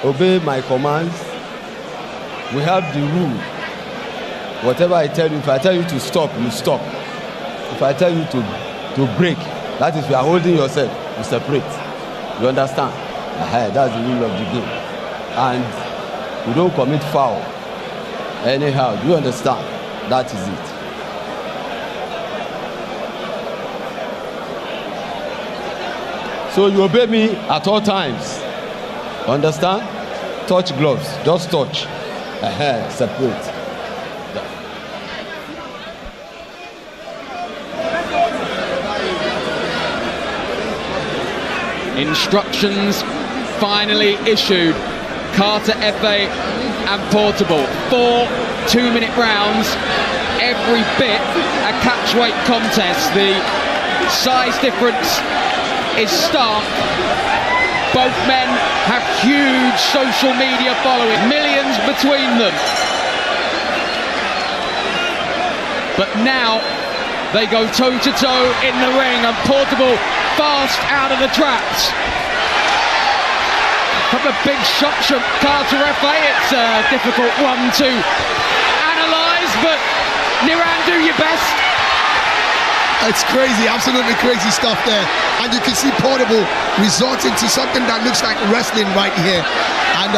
Obey my commands. We have the rule. Whatever I tell you, if I tell you to stop, you stop. If I tell you to break, that is, you are holding yourself, you separate. You understand? That's the rule of the game. And you don't commit foul anyhow. Do you understand? That is it. So you obey me at all times. Understand? Touch gloves. Just touch. Separate. Instructions finally issued. Carter, FA and Portable. 4 2-minute rounds. Every bit a catchweight contest. The size difference is stark. Both men have huge social media following, millions between them. But now they go toe-to-toe in the ring, and Portable fast out of the traps. A couple of big shots from Carter FA. It's a difficult one to analyse, but Niran, do your best. It's crazy, absolutely crazy stuff there. And you can see Portable resorting to something that looks like wrestling right here. And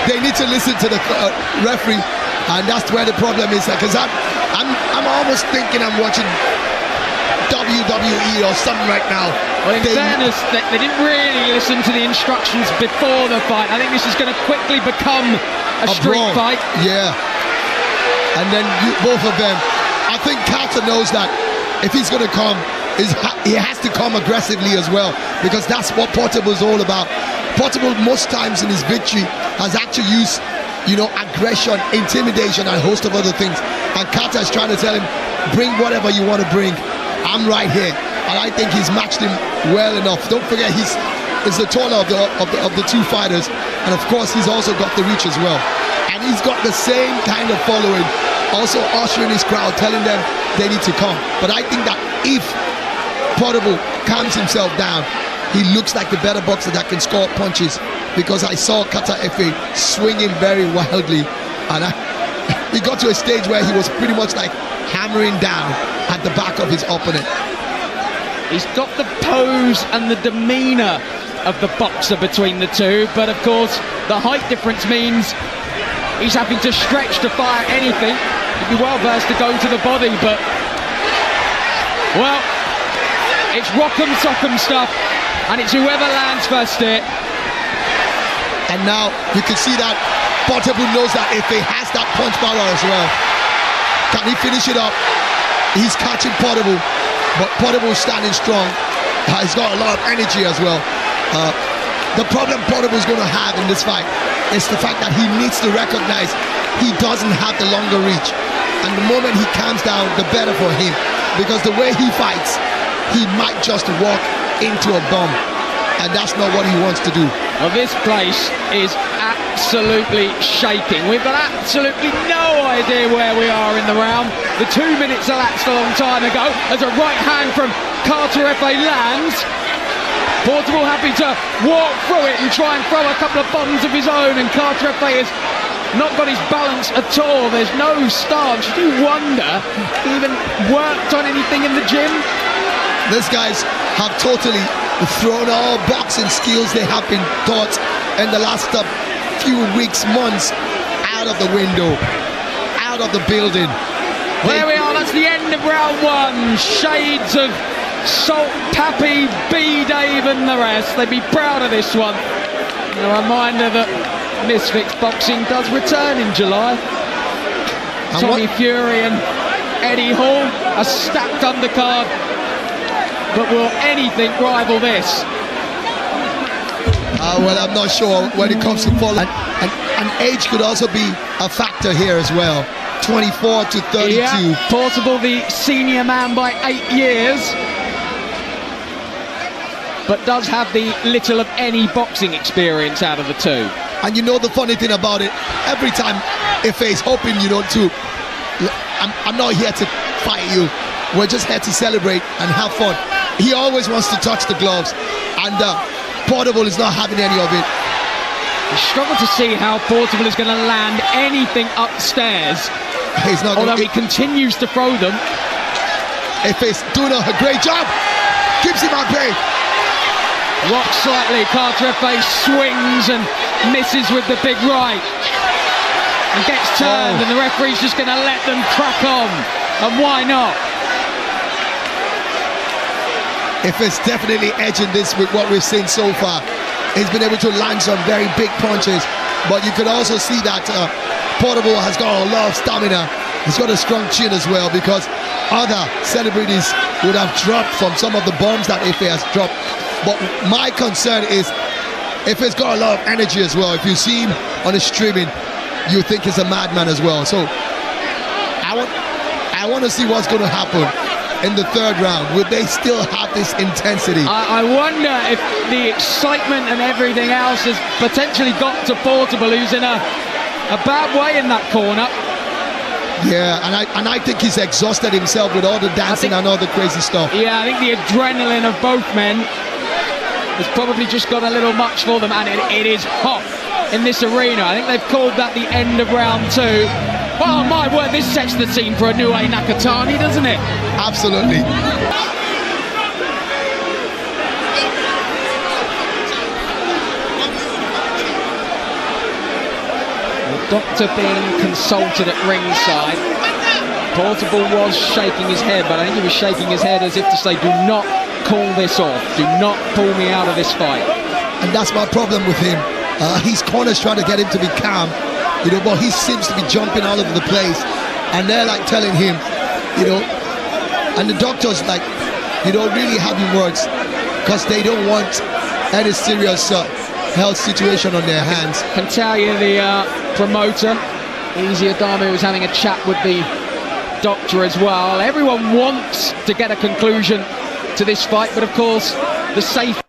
they need to listen to the referee. And that's where the problem is. Because I'm almost thinking I'm watching WWE or something right now. Well, in fairness, they didn't really listen to the instructions before the fight. I think this is going to quickly become a street fight. Yeah. And then both of them. I think Carter knows that if he's going to come, he has to come aggressively as well, because that's what Portable is all about. Portable, most times in his victory, has actually used, aggression, intimidation, and a host of other things. And Carter is trying to tell him, bring whatever you want to bring. I'm right here. And I think he's matched him well enough. Don't forget, he's the taller of the two fighters. And of course, he's also got the reach as well. And he's got the same kind of following, also ushering his crowd, telling them they need to come. But I think that if Portable calms himself down, he looks like the better boxer that can score punches, because I saw Carter FA swinging very wildly, and he got to a stage where he was pretty much like hammering down at the back of his opponent. He's got the pose and the demeanour of the boxer between the two, but of course the height difference means he's having to stretch to fire anything. He'd be well versed to go to the body, but well, it's rock'em sock'em stuff, and it's whoever lands first here. And now you can see that Portable knows that if he has that punch power as well, can he finish it up? He's catching Portable, but Portable is standing strong. He's got a lot of energy as well. The problem Portable is going to have in this fight is the fact that he needs to recognize he doesn't have the longer reach. And the moment he calms down, the better for him. Because the way he fights, he might just walk into a bomb. And that's not what he wants to do. Well, this place is absolutely shaking. We've got absolutely no idea where we are in the round. The 2 minutes elapsed a long time ago as a right hand from Carter FA lands. Portable happy to walk through it and try and throw a couple of bombs of his own, and Carter FA has not got his balance at all. There's no stance. You do wonder if he even worked on anything in the gym. These guys have totally thrown all boxing skills they have been taught in the last few weeks, months, out of the window, out of the building. There we are, that's the end of round one. Shades of Salt Pappy, B Dave and the rest. They'd be proud of this one. A reminder that Misfits Boxing does return in July. Tommy Fury and Eddie Hall, a stacked undercard. But will anything rival this? Well, I'm not sure when it comes to following. And age could also be a factor here as well. 24 to 32. Yeah, Portable the senior man by 8 years. But does have the little of any boxing experience out of the two. And the funny thing about it, every time FA is hoping I'm not here to fight you. We're just here to celebrate and have fun. He always wants to touch the gloves. And Portable is not having any of it. I struggle to see how Portable is going to land anything upstairs. He's not. Although he continues to throw them. Efe's doing a great job. Keeps him at bay. Rocks slightly. Carter Efe swings and misses with the big right. And gets turned, and the referee's just going to let them crack on. And why not? Efe's definitely edging this with what we've seen so far. He's been able to land some very big punches, but you could also see that Portable has got a lot of stamina. He's got a strong chin as well, because other celebrities would have dropped from some of the bombs that Efe has dropped. But my concern is Efe's got a lot of energy as well. If you see him on the streaming, you think he's a madman as well. So I want to see what's going to happen in the third round. Will they still have this intensity? I wonder if the excitement and everything else has potentially got to Portable, who's in a bad way in that corner. Yeah, and I think he's exhausted himself with all the dancing and all the crazy stuff. Yeah, I think the adrenaline of both men has probably just got a little much for them, and it is hot in this arena. I think they've called that the end of round 2. Oh my word, this sets the scene for Inoue Nakatani, doesn't it? Absolutely. Doctor being consulted at ringside. Portable was shaking his head, but I think he was shaking his head as if to say, do not call this off, do not pull me out of this fight. And that's my problem with him. His corner's trying to get him to be calm, you know, but he seems to be jumping all over the place, and they're like telling him, you know, and the doctors like, you know, really having words, because they don't want any serious health situation on their hands. Can tell you the promoter, Easy Adamu, was having a chat with the doctor as well. Everyone wants to get a conclusion to this fight, but of course the safety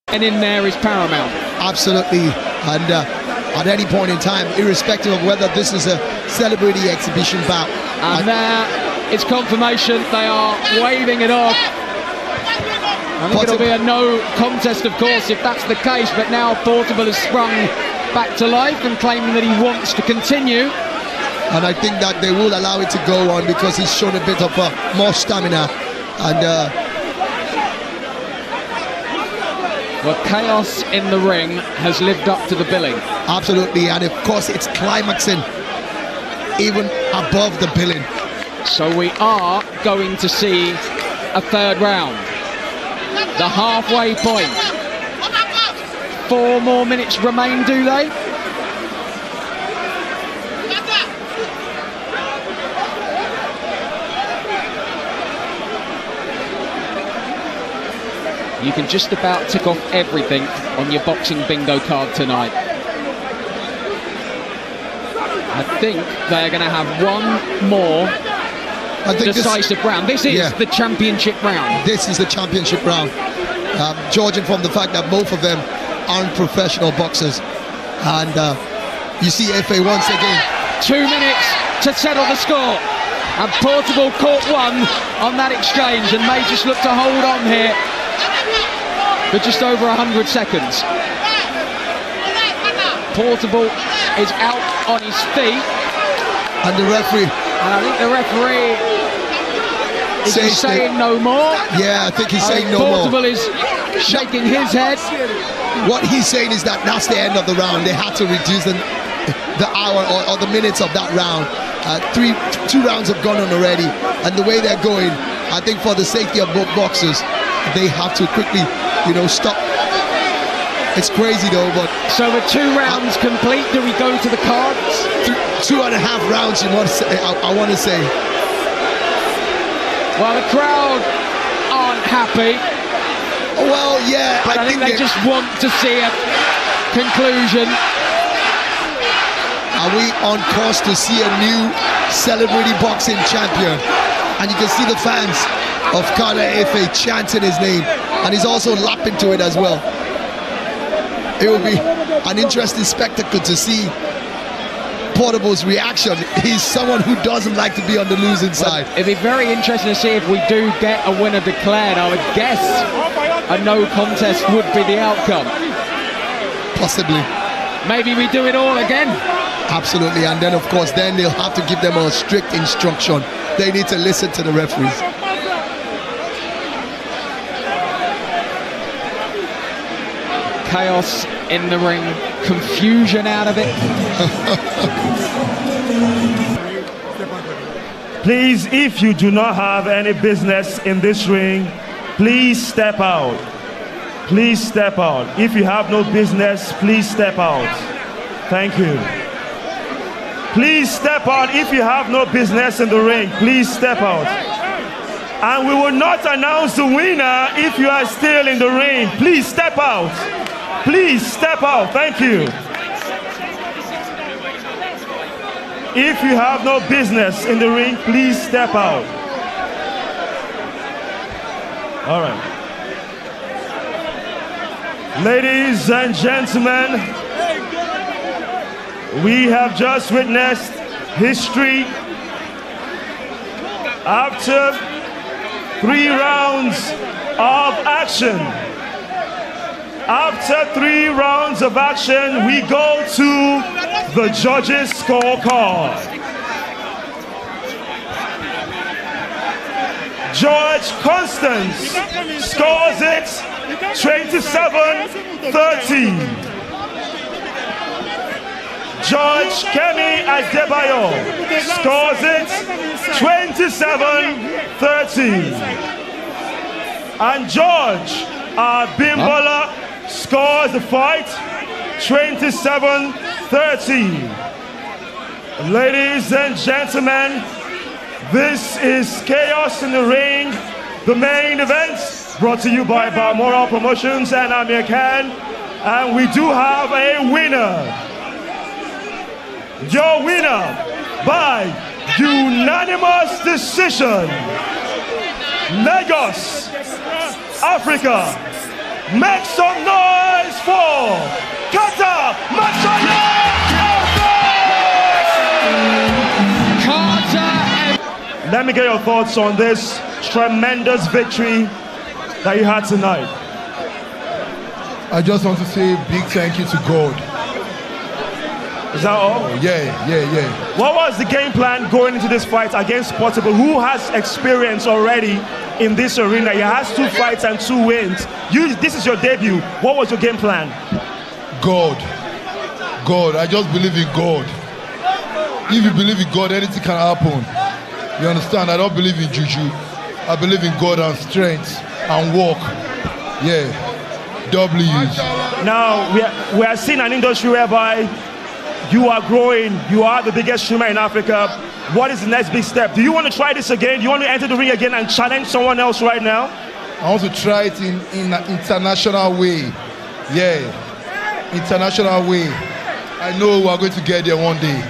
and in there is paramount. Absolutely. And at any point in time, irrespective of whether this is a celebrity exhibition bout, and there it's confirmation. They are waving it off. I think it'll be a no contest, of course, if that's the case, but now Portable has sprung back to life and claiming that he wants to continue. And I think that they will allow it to go on, because he's shown a bit of more stamina. And well, chaos in the ring has lived up to the billing. Absolutely, and of course it's climaxing even above the billing. So we are going to see a third round. The halfway point. 4 more minutes remain, do they? You can just about tick off everything on your boxing bingo card tonight. I think they're going to have one more decisive round. This is the championship round. This is the championship round. Judging from the fact that both of them aren't professional boxers. And you see Efe once again. 2 minutes to settle the score. And Portable caught one on that exchange and may just look to hold on here for just over 100 seconds. Portable is out on his feet. And the referee. And I think the referee is saying no more. Yeah, I think he's saying no more. Portable is shaking his head. What he's saying is that that's the end of the round. They had to reduce the hour or the minutes of that round. 2 rounds have gone on already. And the way they're going, I think for the safety of both boxers, they have to quickly, you know, stop. It's crazy though, but... So with 2 rounds complete, do we go to the cards? 2.5 rounds, you want to say, I want to say. Well, the crowd aren't happy. Well, yeah. But I think they just want to see a conclusion. Are we on course to see a new celebrity boxing champion? And you can see the fans of Carter Efe chanting his name. And he's also lapping to it as well. It will be an interesting spectacle to see Portable's reaction. He's someone who doesn't like to be on the losing side. It'd be very interesting to see if we do get a winner declared. I would guess a no contest would be the outcome. Possibly. Maybe we do it all again. Absolutely, and then of course then they'll have to give them a strict instruction. They need to listen to the referees. Chaos in the ring, confusion out of it. Please, if you do not have any business in this ring, please step out. Please step out. If you have no business, please step out. Thank you. Please step out if you have no business in the ring. Please step out. And we will not announce the winner if you are still in the ring. Please step out. Please step out. Thank you. If you have no business in the ring, please step out. All right. Ladies and gentlemen, we have just witnessed history. After 3 rounds of action, we go to the judges' scorecard. George Constance scores it 27-30. George Kemi Adebayo scores it 27-30. And George Abimbola scores the fight 27-30. Ladies and gentlemen, this is Chaos in the Ring, the main event, brought to you by Balmoral Promotions and Amir Khan. And we do have a winner. Your winner by unanimous decision, Lagos, Africa. Make some noise for Kata Matsaya! Let me get your thoughts on this tremendous victory that you had tonight. I just want to say a big thank you to God. Is that all? Yeah. What was the game plan going into this fight against Portable, who has experience already in this arena? He has 2 fights and 2 wins. This is your debut. What was your game plan? God. I just believe in God. If you believe in God, anything can happen. You understand? I don't believe in juju. I believe in God and strength and work. Yeah. W's. Now, we are seeing an industry whereby you are growing. You are the biggest streamer in Africa. What is the next big step? Do you want to try this again? Do you want to enter the ring again and challenge someone else right now? I want to try it in an international way. Yeah. International way. I know we are going to get there one day.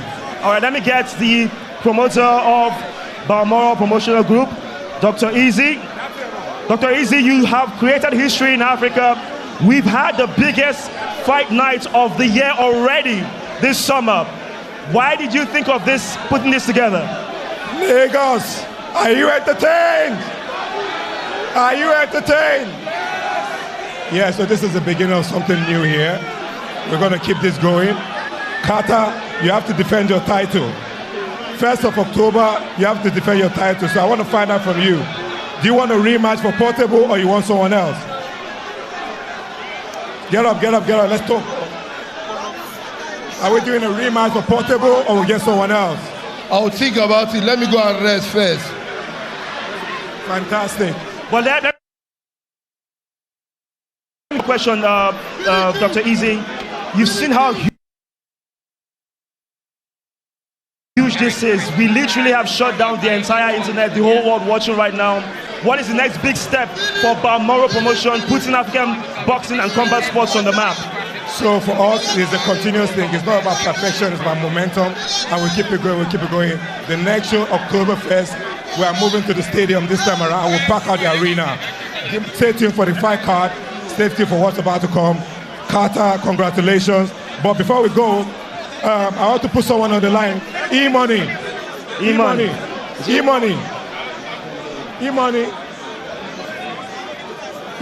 All right, let me get the promoter of Balmoral Promotional Group, Dr. Easy. Dr. Easy, you have created history in Africa. We've had the biggest fight night of the year already this summer. Why did you think of this, putting this together? Lagos, are you entertained? Are you entertained? Yeah, so this is the beginning of something new here. We're going to keep this going. Kata, you have to defend your title. 1st of October, you have to defend your title. So I want to find out from you. Do you want a rematch for Portable or you want someone else? Get up. Let's talk. Are we doing a rematch for Portable or we get someone else? I'll think about it. Let me go and rest first. Fantastic. Well, let me question Dr. Easy. You've seen how huge this is. We literally have shut down the entire internet, the whole world watching right now. What is the next big step for Balmoral Promotion, putting African boxing and combat sports on the map? So for us, it's a continuous thing. It's not about perfection, it's about momentum, and we keep it going, The next show, October 1st, we are moving to the stadium this time around. We'll pack out the arena. Stay tuned for the fight card. Stay tuned for what's about to come. Kata, congratulations. But before we go, I want to put someone on the line. E-Money.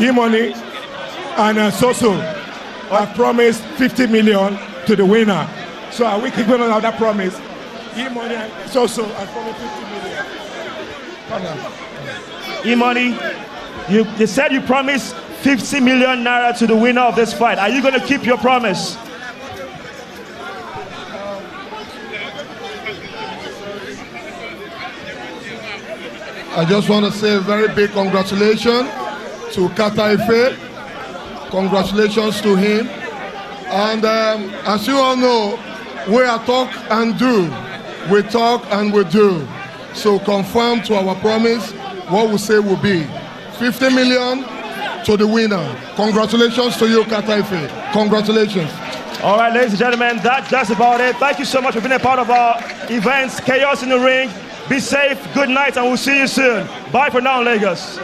E-Money and Soso have promised 50 million to the winner. So are we keeping on that promise? E-Money and Soso have promised 50 million. E-Money, you said you promised 50 million naira to the winner of this fight. Are you going to keep your promise? I just want to say a very big congratulations to Kata Ife. Congratulations to him. And as you all know, we are talk and do. We talk and we do. So confirm to our promise what we say will be 50 million to the winner. Congratulations to you, Kata Ife. Congratulations. All right, ladies and gentlemen, that's about it. Thank you so much for being a part of our events, Chaos in the Ring. Be safe, good night, and we'll see you soon. Bye for now, Lagos.